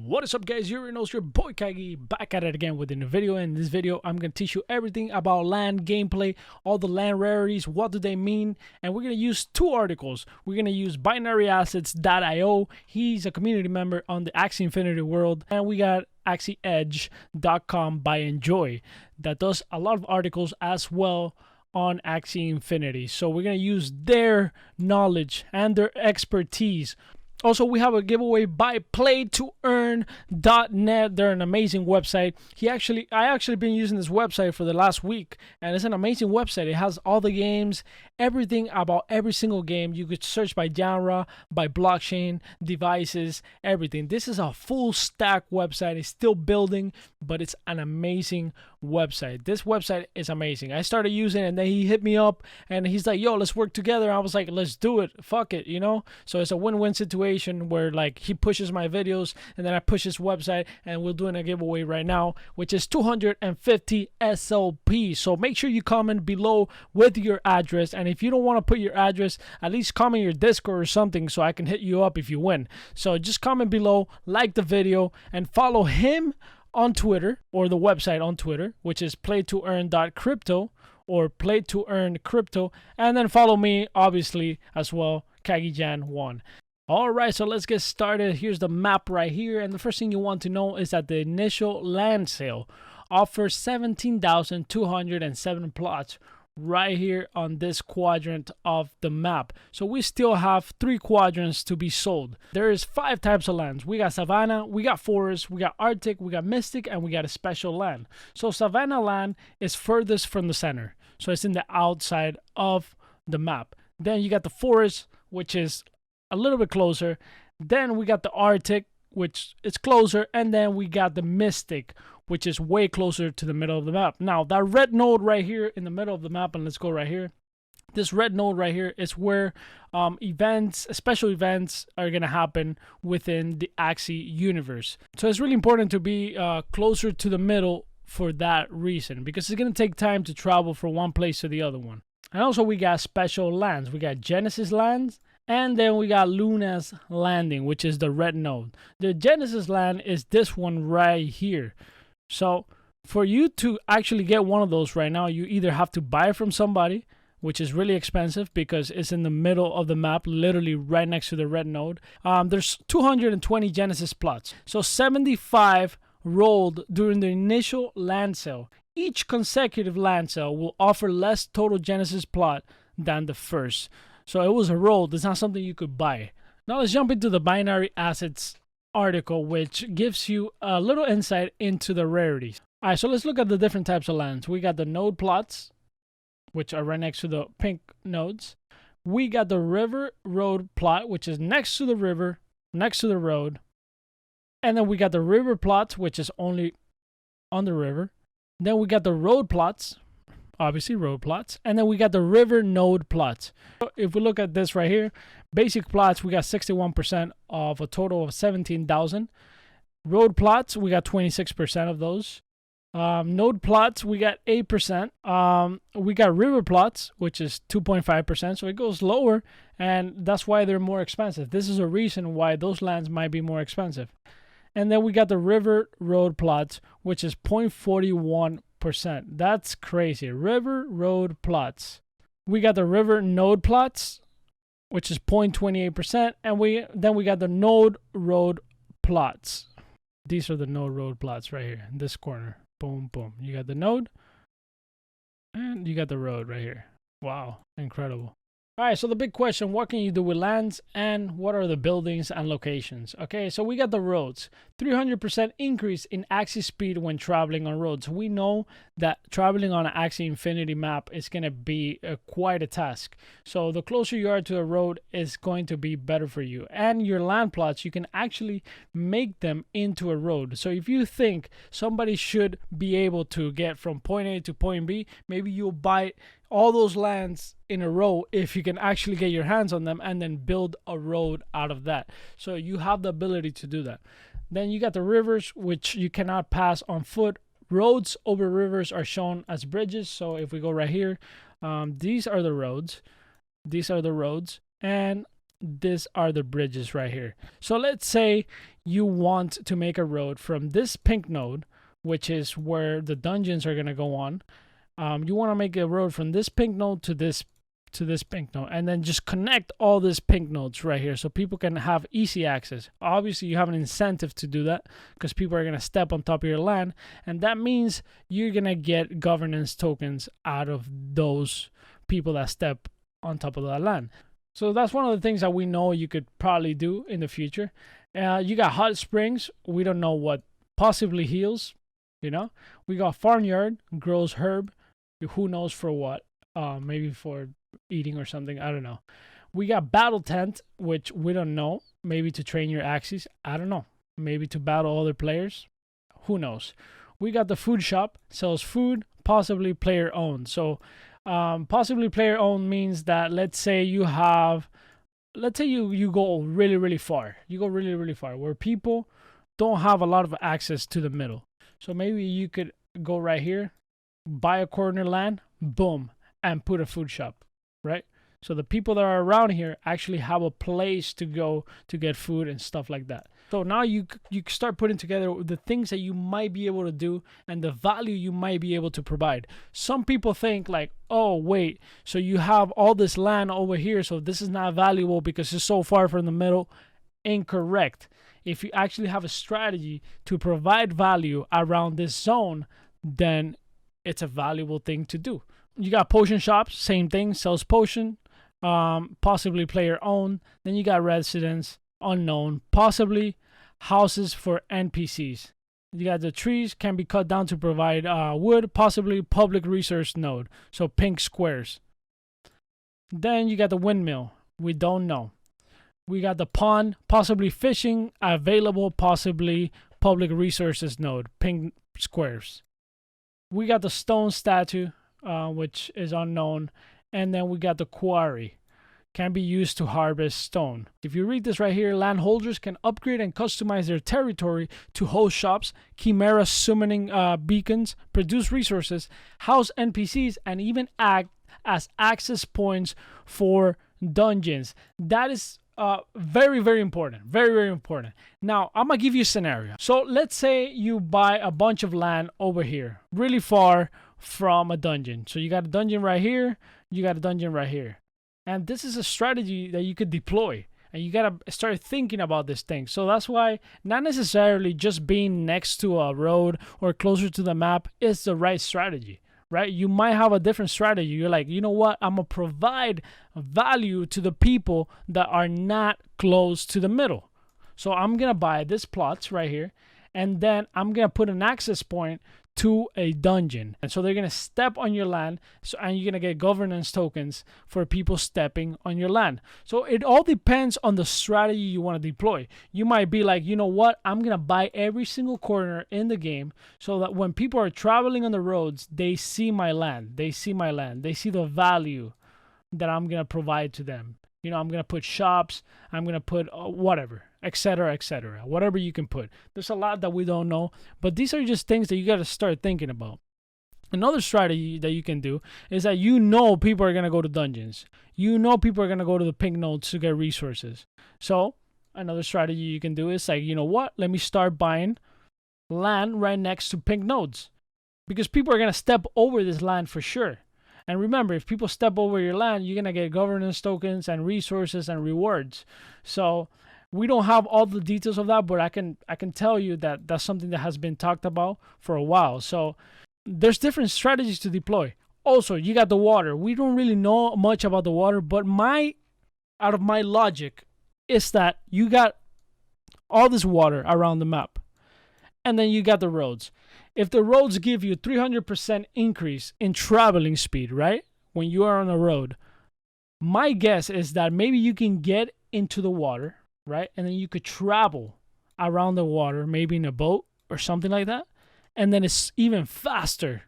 What is up, guys? You already know it's your boy Kagi back at it again with a new video. In this video I'm going to teach you everything about land gameplay, all the land rarities, what do they mean, and we're going to use two articles. We're going to use binaryassets.io. He's a community member on the Axie Infinity world, and we got AxieEdge.com by Enjoy that does a lot of articles as well on Axie Infinity. So we're going to use their knowledge and their expertise. Also, we have a giveaway by playtoearn.net. They're an amazing website. I actually been using this website for the last week, and it's an amazing website. It has all the games, everything about every single game. You could search by genre, by blockchain, devices, everything. This is a full stack website. It's still building, but it's an amazing website. This website is amazing. I started using it, and then he hit me up, and he's like, yo, let's work together. I was like, let's do it. Fuck it, you know? So it's a win-win situation where like he pushes my videos and then I push his website, and we're doing a giveaway right now, which is 250 SLP. So make sure you comment below with your address, and if you don't want to put your address, at least comment your Discord or something so I can hit you up if you win. So just comment below, like the video, and follow him on Twitter, or the website on Twitter, which is playtoearn.crypto or playtoearncrypto, and then follow me obviously as well, CAGYJAN1. Alright, so let's get started. Here's the map right here, and the first thing you want to know is that the initial land sale offers 17,207 plots right here on this quadrant of the map. So we still have 3 quadrants to be sold. There is 5 types of lands. We got savanna, we got forest, we got arctic, we got mystic, and we got a special land. So savanna land is furthest from the center, so it's in the outside of the map. Then you got the forest, which is a little bit closer. Then we got the arctic, which is closer, and then we got the mystic, which is way closer to the middle of the map. Now that red node right here in the middle of the map, and let's go right here, this red node right here is where special events are gonna happen within the Axie universe. So it's really important to be closer to the middle for that reason, because it's gonna take time to travel from one place to the other one. And also we got special lands. We got Genesis lands, and then we got Luna's Landing, which is the red node. The Genesis land is this one right here. So for you to actually get one of those right now, you either have to buy it from somebody, which is really expensive because it's in the middle of the map, literally right next to the red node. There's 220 Genesis plots. So 75 rolled during the initial land sale. Each consecutive land sale will offer less total Genesis plot than the first. So it was a roll. It's not something you could buy. Now let's jump into the binary assets article, which gives you a little insight into the rarities. All right, so let's look at the different types of lands. We got the node plots, which are right next to the pink nodes. We got the river road plot, which is next to the river, next to the road. And then we got the river plots, which is only on the river. Then we got the road plots, obviously road plots, and then we got the river node plots. So if we look at this right here, basic plots, we got 61% of a total of 17,000. Road plots, we got 26% of those. Node plots, we got 8%. We got river plots, which is 2.5%, so it goes lower, and that's why they're more expensive. This is a reason why those lands might be more expensive. And then we got the river road plots, which is 0.41%. That's crazy. River road plots. We got the river node plots, which is 0.28%, and then we got the node road plots. These are the node road plots right here in this corner. Boom, boom. You got the node, and you got the road right here. Wow, incredible. All right, so the big question, what can you do with lands, and what are the buildings and locations? Okay, so we got the roads. 300% increase in Axie speed when traveling on roads. We know that traveling on an Axie Infinity map is going to be quite a task. So the closer you are to a road is going to be better for you. And your land plots, you can actually make them into a road. So if you think somebody should be able to get from point A to point B, maybe you'll buy all those lands in a row if you can actually get your hands on them and then build a road out of that. So you have the ability to do that. Then you got the rivers, which you cannot pass on foot. Roads over rivers are shown as bridges. So if we go right here, these are the roads. These are the roads. And these are the bridges right here. So let's say you want to make a road from this pink node, which is where the dungeons are going to go on. You want to make a road from this pink node to this pink node, and then just connect all these pink nodes right here so people can have easy access. Obviously, you have an incentive to do that because people are going to step on top of your land, and that means you're going to get governance tokens out of those people that step on top of that land. So that's one of the things that we know you could probably do in the future. You got hot springs. We don't know what possibly heals, you know. We got farmyard, grows herb. Who knows for what? Maybe for eating or something. I don't know. We got battle tent, which we don't know. Maybe to train your Axies. I don't know. Maybe to battle other players. Who knows? We got the food shop, sells food, possibly player owned. So possibly player owned means that let's say you go really far. You go really far where people don't have a lot of access to the middle. So maybe you could go right here, buy a corner land, boom, and put a food shop, right? So the people that are around here actually have a place to go to get food and stuff like that. So now you start putting together the things that you might be able to do and the value you might be able to provide. Some people think like, oh wait, so you have all this land over here, so this is not valuable because it's so far from the middle. Incorrect. If you actually have a strategy to provide value around this zone, then it's a valuable thing to do. You got potion shops, same thing, sells potion, possibly player owned. Then you got residents, unknown, possibly houses for NPCs. You got the trees can be cut down to provide wood, possibly public resource node, so pink squares. Then you got the windmill, we don't know. We got the pond, possibly fishing, available, possibly public resources node, pink squares. We got the stone statue, which is unknown. And then we got the quarry, can be used to harvest stone. If you read this right here, landholders can upgrade and customize their territory to host shops, chimera summoning beacons, produce resources, house NPCs, and even act as access points for dungeons. That is very important. Very important. Now, I'm going to give you a scenario. So let's say you buy a bunch of land over here, really far from a dungeon. So you got a dungeon right here, you got a dungeon right here. And this is a strategy that you could deploy. And you got to start thinking about this thing. So that's why not necessarily just being next to a road or closer to the map is the right strategy, right? You might have a different strategy. You're like, you know what? I'm going to provide value to the people that are not close to the middle. So I'm going to buy this plots right here. And then I'm going to put an access point to a dungeon. And so they're going to step on your land, and you're going to get governance tokens for people stepping on your land. So it all depends on the strategy you want to deploy. You might be like, you know what? I'm going to buy every single corner in the game so that when people are traveling on the roads, they see my land. They see my land. They see the value that I'm going to provide to them. You know, I'm going to put shops, I'm going to put whatever, etc., whatever you can put. There's a lot that we don't know, but these are just things that you got to start thinking about. Another strategy that you can do is that you know people are going to go to dungeons. You know people are going to go to the pink nodes to get resources. So another strategy you can do is like, you know what? Let me start buying land right next to pink nodes because people are going to step over this land for sure. And remember, if people step over your land, you're going to get governance tokens and resources and rewards. So we don't have all the details of that, but I can tell you that that's something that has been talked about for a while. So there's different strategies to deploy. Also, you got the water. We don't really know much about the water, but out of my logic is that you got all this water around the map. And then you got the roads. If the roads give you 300% increase in traveling speed, right? When you are on a road, my guess is that maybe you can get into the water, right? And then you could travel around the water, maybe in a boat or something like that. And then it's even faster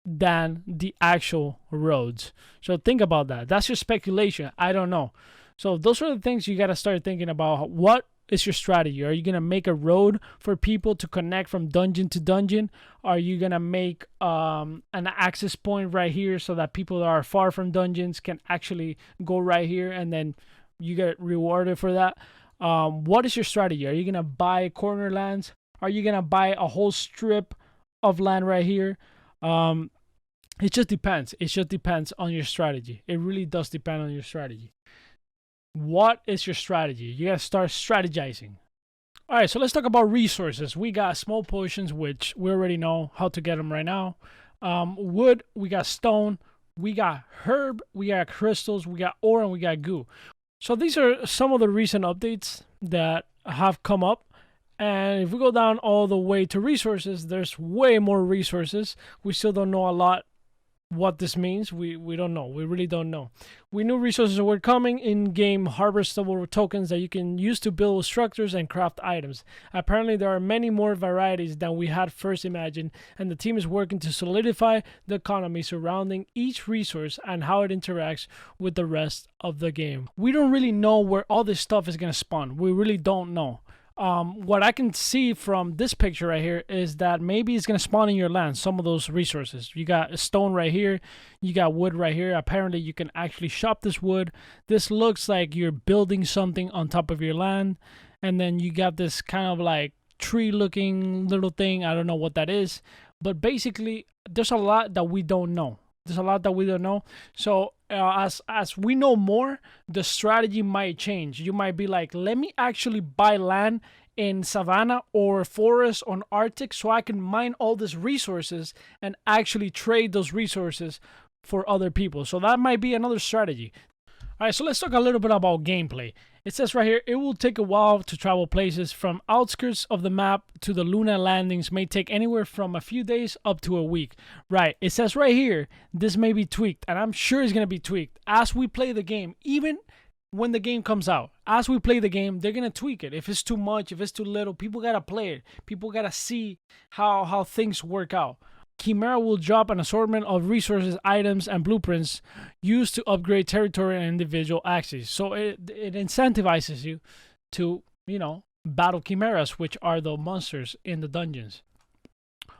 than the actual roads. So think about that. That's your speculation. I don't know. So those are the things you got to start thinking about. What is your strategy? Are you going to make a road for people to connect from dungeon to dungeon? Are you going to make an access point right here so that people that are far from dungeons can actually go right here and then you get rewarded for that? What is your strategy? Are you gonna buy corner lands? Are you gonna buy a whole strip of land right here? It just depends. It just depends on your strategy. It really does depend on your strategy. What is your strategy? You gotta start strategizing. All right, so let's talk about resources. We got small potions, which we already know how to get them right now. Wood, we got stone, we got herb, we got crystals, we got ore, and we got goo. So these are some of the recent updates that have come up. And if we go down all the way to resources, there's way more resources. We still don't know a lot what this means. We don't know. We really don't know. We knew resources were coming. In-game harvestable tokens that you can use to build structures and craft items. Apparently there are many more varieties than we had first imagined, and the team is working to solidify the economy surrounding each resource and how it interacts with the rest of the game. We don't really know where all this stuff is going to spawn. We really don't know. What I can see from this picture right here is that maybe it's going to spawn in your land, some of those resources. You got stone right here, you got wood right here. Apparently you can actually shop this wood. This looks like you're building something on top of your land, and then you got this kind of like tree looking little thing. I don't know what that is, but basically there's a lot that we don't know. There's a lot that we don't know. So as we know more, the strategy might change. You might be like, let me actually buy land in Savannah or forest on Arctic so I can mine all these resources and actually trade those resources for other people. So that might be another strategy. All right, so let's talk a little bit about gameplay. It says right here, it will take a while to travel places from outskirts of the map to the Luna landings may take anywhere from a few days up to a week. Right, it says right here, this may be tweaked, and I'm sure it's going to be tweaked as we play the game, even when the game comes out. As we play the game, they're going to tweak it. If it's too much, if it's too little, people got to play it. People got to see how things work out. Chimera will drop an assortment of resources, items, and blueprints used to upgrade territory and individual axes. So it incentivizes you to, you know, battle chimeras, which are the monsters in the dungeons.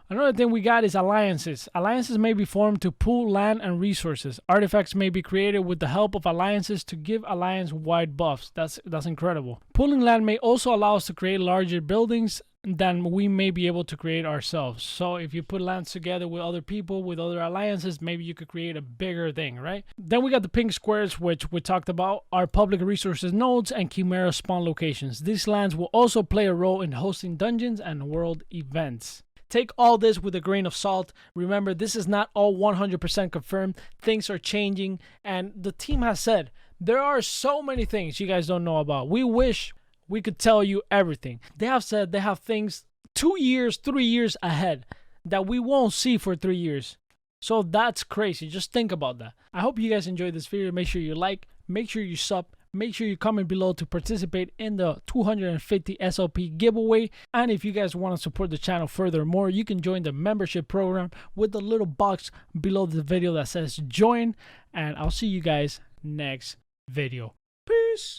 Another thing we got is alliances. Alliances may be formed to pool land and resources. Artifacts may be created with the help of alliances to give alliance-wide buffs. That's incredible. Pooling land may also allow us to create larger buildings than we may be able to create ourselves. So if you put lands together with other people, with other alliances, maybe you could create a bigger thing, right? Then we got the pink squares, which we talked about, are public resources nodes and chimera spawn locations. These lands will also play a role in hosting dungeons and world events. Take all this with a grain of salt. Remember, this is not all 100% confirmed. Things are changing, and the team has said there are so many things you guys don't know about. We wish we could tell you everything. They have said they have things 2 years, 3 years ahead that we won't see for 3 years. So that's crazy. Just think about that. I hope you guys enjoyed this video. Make sure you like, make sure you sub, make sure you comment below to participate in the 250 SLP giveaway. And if you guys want to support the channel furthermore, you can join the membership program with the little box below the video that says join. And I'll see you guys next video.